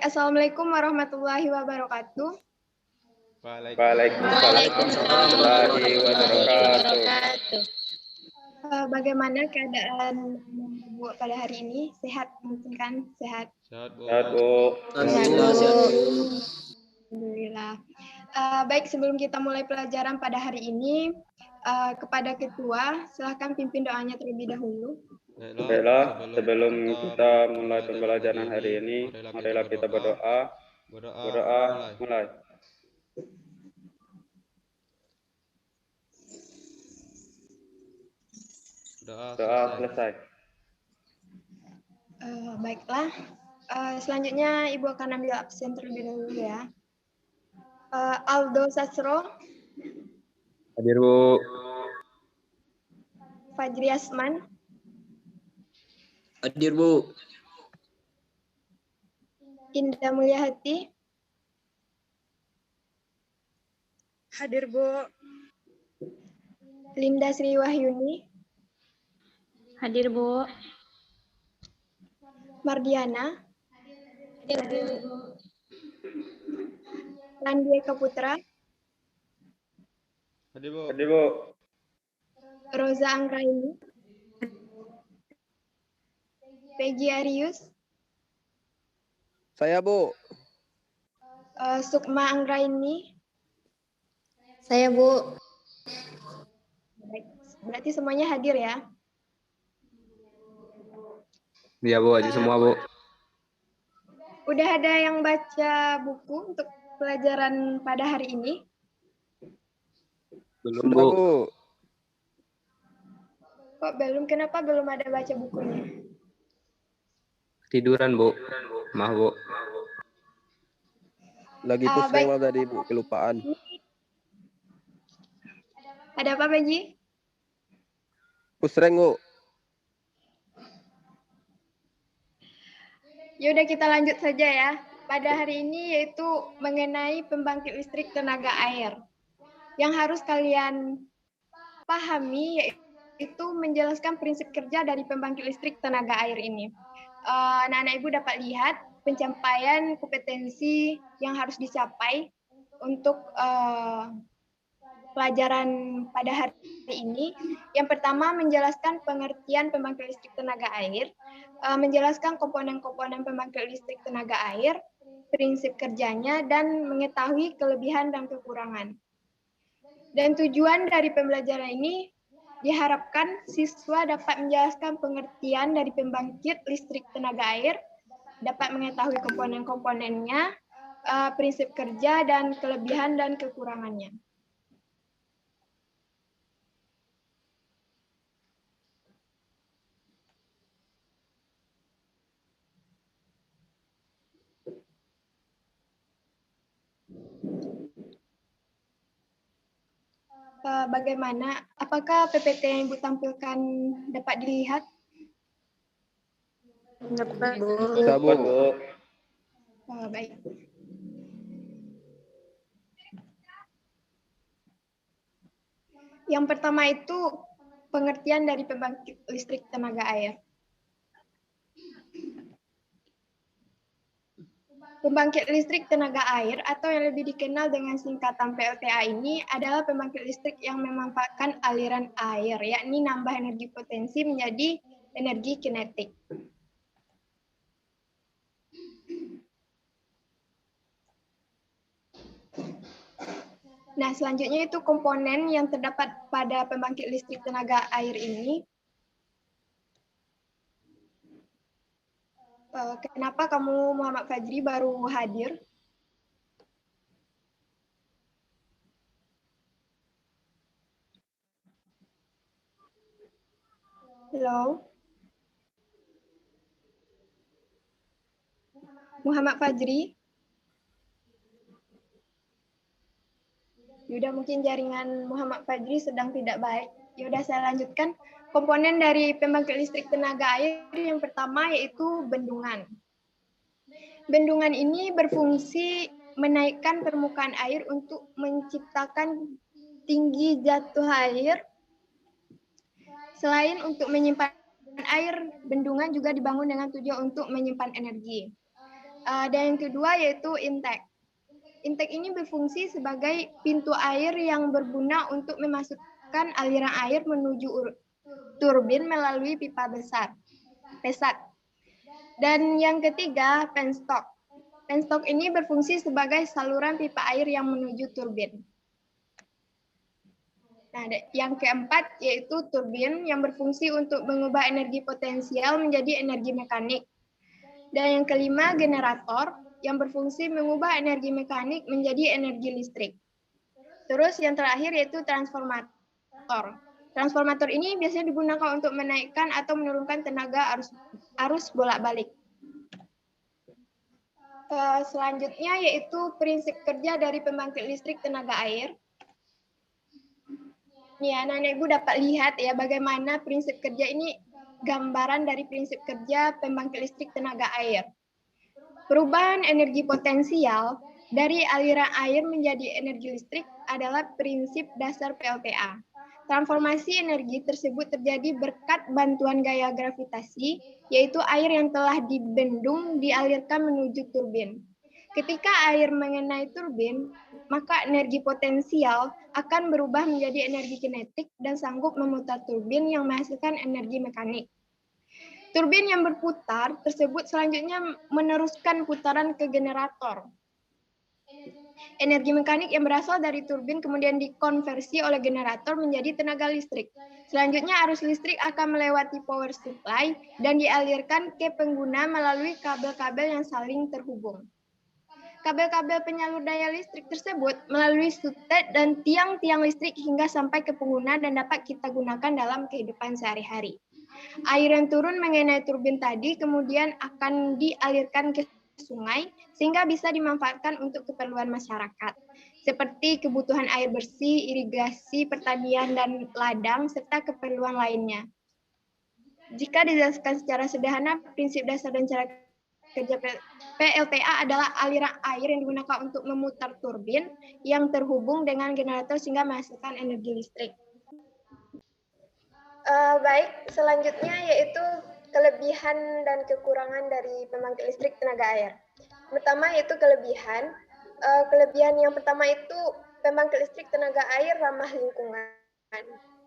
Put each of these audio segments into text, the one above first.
Assalamualaikum warahmatullahi wabarakatuh. Waalaikumsalam warahmatullahi wabarakatuh. Bagaimana keadaan Ibu pada hari ini? Sehat mungkin kan? Sehat. Sehat, Bu. Alhamdulillah. Baik, sebelum kita mulai pelajaran pada hari ini, kepada ketua, silahkan pimpin doanya terlebih dahulu. Baiklah, sebelum kita mulai pembelajaran hari ini, marilah kita berdoa. Berdoa, mulai. Doa selesai. Baiklah, selanjutnya Ibu akan ambil absen terlebih dahulu ya. Aldo Sasro. Hadir, Bu. Fajri Asman. Hadir, Bu. Indah Mulyahati. Hadir, Bu. Linda Sri Wahyuni. Hadir, Bu. Mardiana. Hadir, Bu. Randy Kaputra. Hadir, Bu. Roza Anggraini. Peggy Arius. Saya, Bu. Sukma Anggraini. Saya, Bu. Baik, berarti semuanya hadir ya? Iya, Bu, hadir semua, Bu. Udah ada yang baca buku untuk pelajaran pada hari ini? Belum, Sudah, Bu. Bu. Kok belum? Kenapa belum ada baca bukunya? Tiduran, Bu. Maaf, Bu. Lagi pusing tadi, Bu, kelupaan. Ada apa, Peggy? Pusreng, Bu. Yaudah kita lanjut saja ya. Pada hari ini yaitu mengenai pembangkit listrik tenaga air. Yang harus kalian pahami yaitu menjelaskan prinsip kerja dari pembangkit listrik tenaga air ini. Anak-anak Ibu dapat lihat pencapaian kompetensi yang harus dicapai untuk pelajaran pada hari ini. Yang pertama, menjelaskan pengertian pembangkit listrik tenaga air, menjelaskan komponen-komponen pembangkit listrik tenaga air, prinsip kerjanya, dan mengetahui kelebihan dan kekurangan. Dan tujuan dari pembelajaran ini diharapkan siswa dapat menjelaskan pengertian dari pembangkit listrik tenaga air, dapat mengetahui komponen-komponennya, prinsip kerja, dan kelebihan dan kekurangannya. Bagaimana? Apakah PPT yang Ibu tampilkan dapat dilihat? Dapat, Bu. Dapat, Bu. Baik. Yang pertama itu pengertian dari pembangkit listrik tenaga air. Pembangkit listrik tenaga air atau yang lebih dikenal dengan singkatan PLTA ini adalah pembangkit listrik yang memanfaatkan aliran air, yakni nambah energi potensi menjadi energi kinetik. Nah, selanjutnya itu komponen yang terdapat pada pembangkit listrik tenaga air ini. Kenapa kamu Muhammad Fajri baru hadir? Halo? Muhammad Fajri? Yaudah, mungkin jaringan Muhammad Fajri sedang tidak baik. Yaudah, saya lanjutkan. Komponen dari pembangkit listrik tenaga air yang pertama yaitu bendungan. Bendungan ini berfungsi menaikkan permukaan air untuk menciptakan tinggi jatuh air. Selain untuk menyimpan air, bendungan juga dibangun dengan tujuan untuk menyimpan energi. Dan yang kedua yaitu intake. Intake ini berfungsi sebagai pintu air yang berguna untuk memasukkan aliran air menuju turbin melalui pipa besar, pesat. Dan yang ketiga, penstock. Penstock ini berfungsi sebagai saluran pipa air yang menuju turbin. Nah, yang keempat yaitu turbin yang berfungsi untuk mengubah energi potensial menjadi energi mekanik. Dan yang kelima, generator yang berfungsi mengubah energi mekanik menjadi energi listrik. Terus yang terakhir yaitu transformator. Transformator ini biasanya digunakan untuk menaikkan atau menurunkan tenaga arus bolak-balik. Selanjutnya yaitu prinsip kerja dari pembangkit listrik tenaga air. Nih, anak-anak Ibu dapat lihat ya bagaimana prinsip kerja ini gambaran dari prinsip kerja pembangkit listrik tenaga air. Perubahan energi potensial dari aliran air menjadi energi listrik adalah prinsip dasar PLTA. Transformasi energi tersebut terjadi berkat bantuan gaya gravitasi, yaitu air yang telah dibendung dialirkan menuju turbin. Ketika air mengenai turbin, maka energi potensial akan berubah menjadi energi kinetik dan sanggup memutar turbin yang menghasilkan energi mekanik. Turbin yang berputar tersebut selanjutnya meneruskan putaran ke generator. Energi mekanik yang berasal dari turbin kemudian dikonversi oleh generator menjadi tenaga listrik. Selanjutnya arus listrik akan melewati power supply dan dialirkan ke pengguna melalui kabel-kabel yang saling terhubung. Kabel-kabel penyalur daya listrik tersebut melalui sutet dan tiang-tiang listrik hingga sampai ke pengguna dan dapat kita gunakan dalam kehidupan sehari-hari. Air yang turun mengenai turbin tadi kemudian akan dialirkan ke sungai sehingga bisa dimanfaatkan untuk keperluan masyarakat seperti kebutuhan air bersih, irigasi, pertanian, dan ladang, serta keperluan lainnya. Jika dijelaskan secara sederhana, prinsip dasar dan cara kerja PLTA adalah aliran air yang digunakan untuk memutar turbin yang terhubung dengan generator sehingga menghasilkan energi listrik. Baik, selanjutnya yaitu kelebihan dan kekurangan dari pembangkit listrik tenaga air. Pertama yaitu kelebihan. Kelebihan yang pertama itu pembangkit listrik tenaga air ramah lingkungan.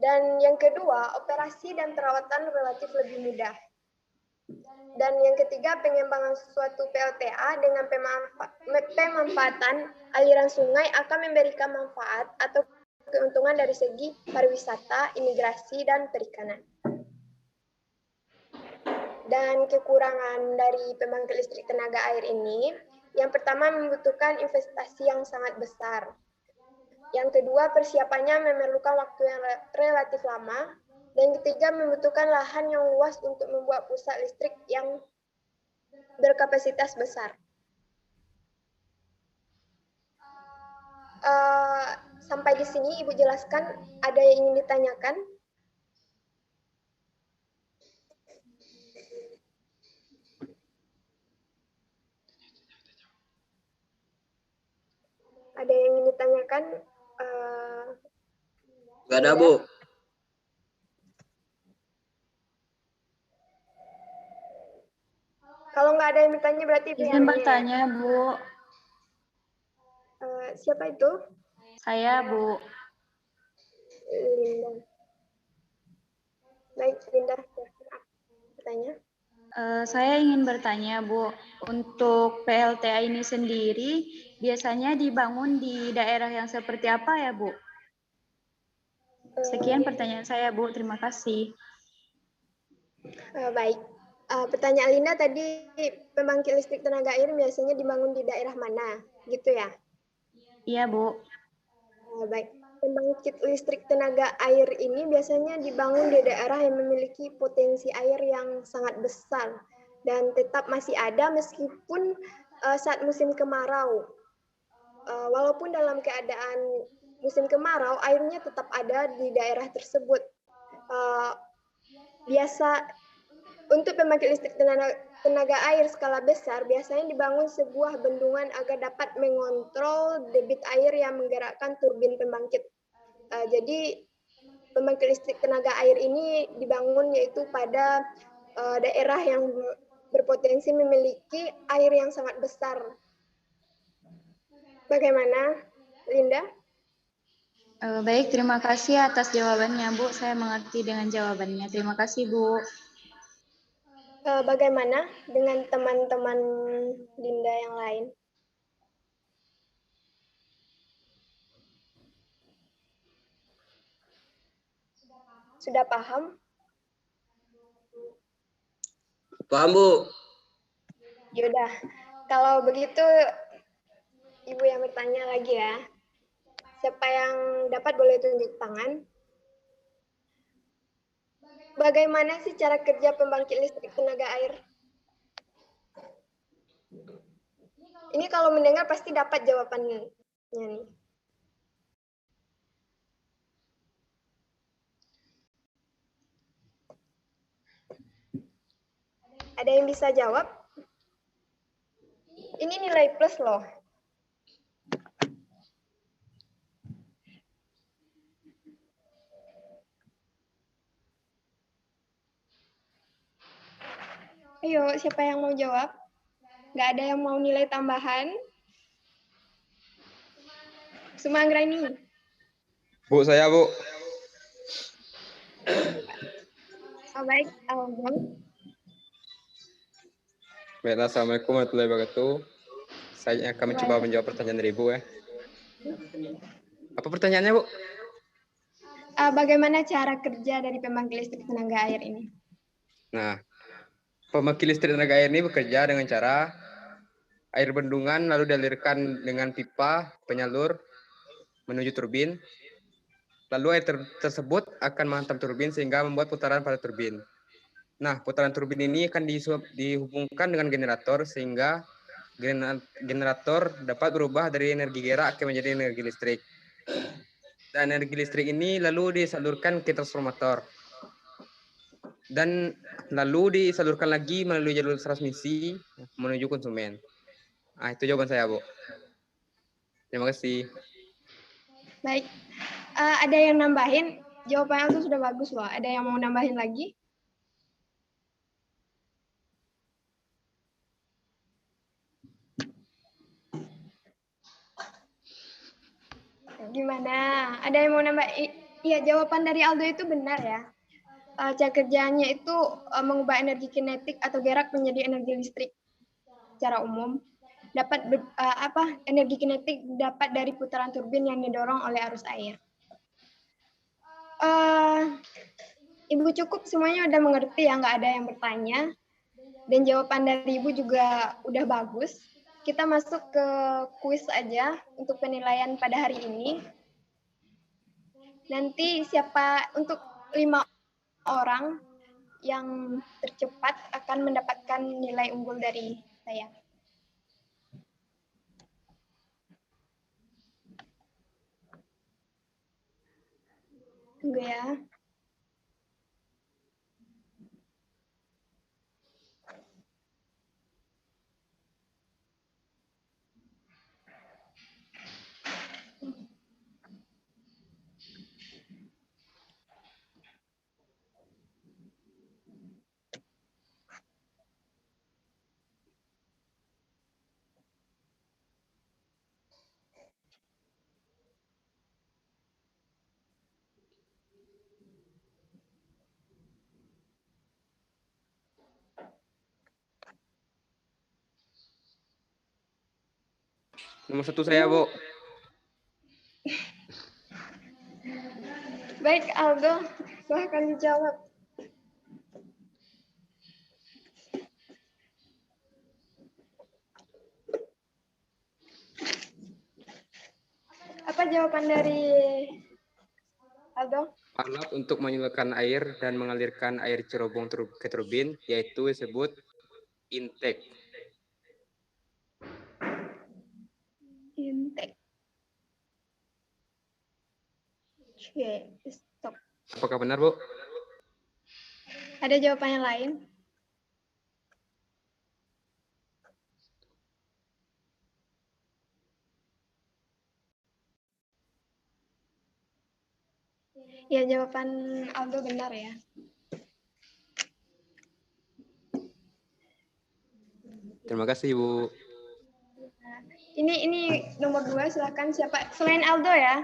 Dan yang kedua, operasi dan perawatan relatif lebih mudah. Dan yang ketiga, pengembangan suatu PLTA dengan pemanfaatan aliran sungai akan memberikan manfaat atau keuntungan dari segi pariwisata, imigrasi, dan perikanan. Dan kekurangan dari pembangkit listrik tenaga air ini, yang pertama membutuhkan investasi yang sangat besar. Yang kedua, persiapannya memerlukan waktu yang relatif lama. Dan ketiga, membutuhkan lahan yang luas untuk membuat pusat listrik yang berkapasitas besar. Sampai di sini Ibu jelaskan, ada yang ingin ditanyakan? Ada yang ingin ditanyakan? Gak ada, Bu. Kalau nggak ada yang bertanya berarti Izin bertanya, Bu. Siapa itu? Saya, Bu. Linda. Baik, Linda. Bertanya. Saya ingin bertanya, Bu. Untuk PLTA ini sendiri, biasanya dibangun di daerah yang seperti apa ya, Bu? Sekian pertanyaan saya, Bu. Terima kasih. Baik. Pertanyaan Linda tadi, pembangkit listrik tenaga air biasanya dibangun di daerah mana? Gitu ya? Iya, Bu. Baik. Pembangkit listrik tenaga air ini biasanya dibangun di daerah yang memiliki potensi air yang sangat besar dan tetap masih ada meskipun saat musim kemarau. Walaupun dalam keadaan musim kemarau, airnya tetap ada di daerah tersebut. Untuk pembangkit listrik tenaga air skala besar, biasanya dibangun sebuah bendungan agar dapat mengontrol debit air yang menggerakkan turbin pembangkit. Jadi, pembangkit listrik tenaga air ini dibangun yaitu pada daerah yang berpotensi memiliki air yang sangat besar. Bagaimana, Linda? Baik, terima kasih atas jawabannya, Bu. Saya mengerti dengan jawabannya. Terima kasih, Bu. Bagaimana dengan teman-teman Linda yang lain? Sudah paham? Paham, Bu. Yaudah, kalau begitu Ibu yang bertanya lagi ya. Siapa yang dapat boleh tunjuk tangan. Bagaimana sih cara kerja pembangkit listrik tenaga air? Ini kalau mendengar pasti dapat jawabannya nih. Ada yang bisa jawab? Ini nilai plus loh. Ayo, siapa yang mau jawab? Nggak ada yang mau nilai tambahan? Sumanggrani. Bu, saya, Bu. Baik, Alban. Baiklah, Assalamualaikum warahmatullahi wabarakatuh. Saya akan mencoba menjawab pertanyaan dari Ibu ya. Apa pertanyaannya, Bu? Bagaimana cara kerja dari pembangkit listrik tenaga air ini? Nah, pembangkit listrik tenaga air ini bekerja dengan cara air bendungan lalu dialirkan dengan pipa penyalur menuju turbin. Lalu air tersebut akan menghantam turbin sehingga membuat putaran pada turbin. Nah, putaran turbin ini akan dihubungkan dengan generator sehingga generator dapat berubah dari energi gerak ke menjadi energi listrik. Dan energi listrik ini lalu disalurkan ke transformator. Dan lalu disalurkan lagi melalui jalur transmisi menuju konsumen. Nah, itu jawaban saya, Bu. Terima kasih. Baik, ada yang nambahin? Jawabannya itu sudah bagus loh. Ada yang mau nambahin lagi? Gimana? Ada yang mau nambah? Iya, jawaban dari Aldo itu benar ya. Cara kerjanya itu mengubah energi kinetik atau gerak menjadi energi listrik secara umum. Dapat energi kinetik dapat dari putaran turbin yang didorong oleh arus air. Ibu cukup semuanya udah mengerti ya, nggak ada yang bertanya. Dan jawaban dari Ibu juga udah bagus. Kita masuk ke kuis aja untuk penilaian pada hari ini. Nanti untuk 5 orang yang tercepat akan mendapatkan nilai unggul dari saya. Tunggu ya. Nomor 1 saya, Bu. Baik, Aldo, silahkan dijawab. Apa jawaban dari Aldo? Alat untuk menyalurkan air dan mengalirkan air cerobong ke turbin, yaitu disebut intake. Intake. Oke, stop. Apakah benar, Bu? Ada jawaban yang lain? Ya, jawaban Aldo benar ya. Terima kasih, Bu. Ini nomor 2, silakan siapa? Selain Aldo ya.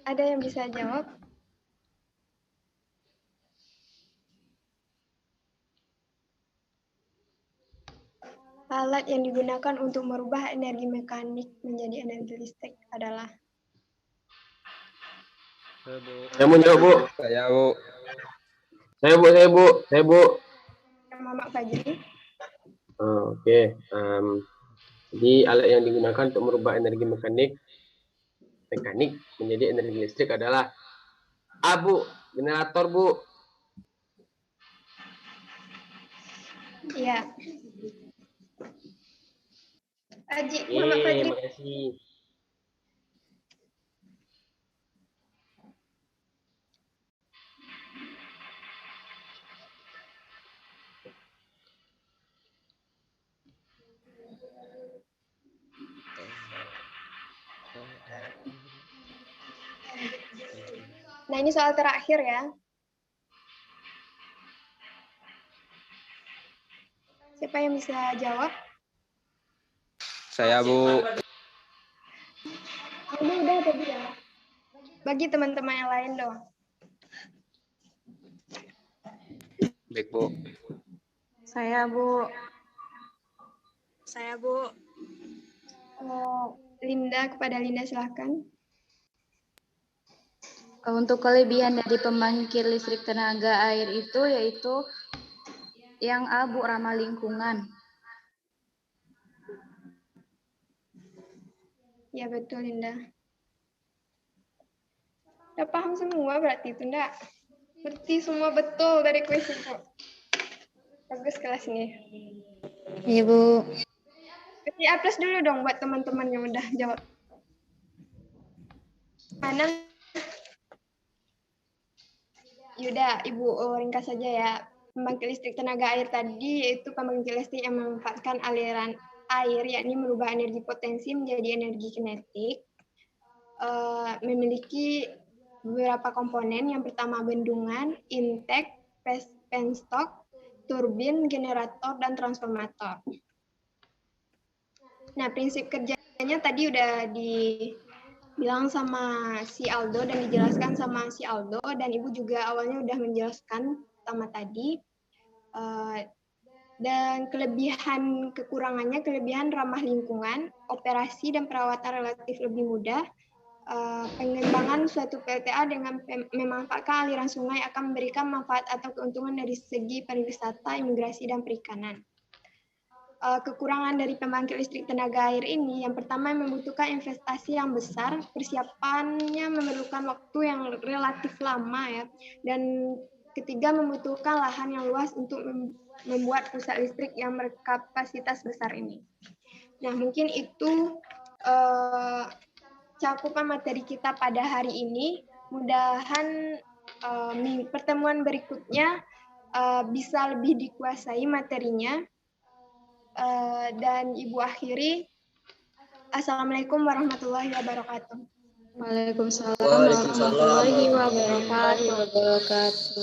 Ada yang bisa jawab? Alat yang digunakan untuk merubah energi mekanik menjadi energi listrik adalah? Saya mau jawab, Bu. Saya, Bu. Saya, Bu. Mamak Fajri. Oke. Jadi alat yang digunakan untuk merubah energi mekanik menjadi energi listrik adalah A, Bu. Generator, Bu. Iya. Mamak Fajri. Makasih. Nah, ini soal terakhir ya. Siapa yang bisa jawab? Saya, Bu. Udah tadi ya. Bagi teman-teman yang lain dong. Baik, Bu. Saya, Bu. Kepada Linda silahkan. Untuk kelebihan dari pembangkit listrik tenaga air itu yaitu yang A, Bu, ramah lingkungan. Ya betul, Linda. Udah paham semua berarti itu, enggak? Berarti semua betul dari kuis itu. Bagus kelas ini. Iya, Bu. Kasih A+ dulu dong buat teman-teman yang udah jawab. Mana? Yaudah, Ibu ringkas saja ya. Pembangkit listrik tenaga air tadi yaitu pembangkit listrik yang memanfaatkan aliran air, yakni merubah energi potensi menjadi energi kinetik. Memiliki beberapa komponen. Yang pertama bendungan, intake, penstock, turbin, generator, dan transformator. Nah, prinsip kerjanya tadi udah dibilang sama si Aldo dan dijelaskan sama si Aldo, dan Ibu juga awalnya udah menjelaskan pertama tadi. Dan kekurangannya, kelebihan ramah lingkungan, operasi dan perawatan relatif lebih mudah. Pengembangan suatu PLTA dengan memanfaatkan aliran sungai akan memberikan manfaat atau keuntungan dari segi pariwisata, imigrasi, dan perikanan. Kekurangan dari pembangkit listrik tenaga air ini, yang pertama membutuhkan investasi yang besar, persiapannya memerlukan waktu yang relatif lama ya, dan ketiga membutuhkan lahan yang luas untuk membuat pusat listrik yang berkapasitas besar ini. Nah, mungkin itu cakupan materi kita pada hari ini. Mudahan pertemuan berikutnya bisa lebih dikuasai materinya. Dan Ibu akhiri, Assalamualaikum warahmatullahi wabarakatuh. Waalaikumsalam warahmatullahi wabarakatuh.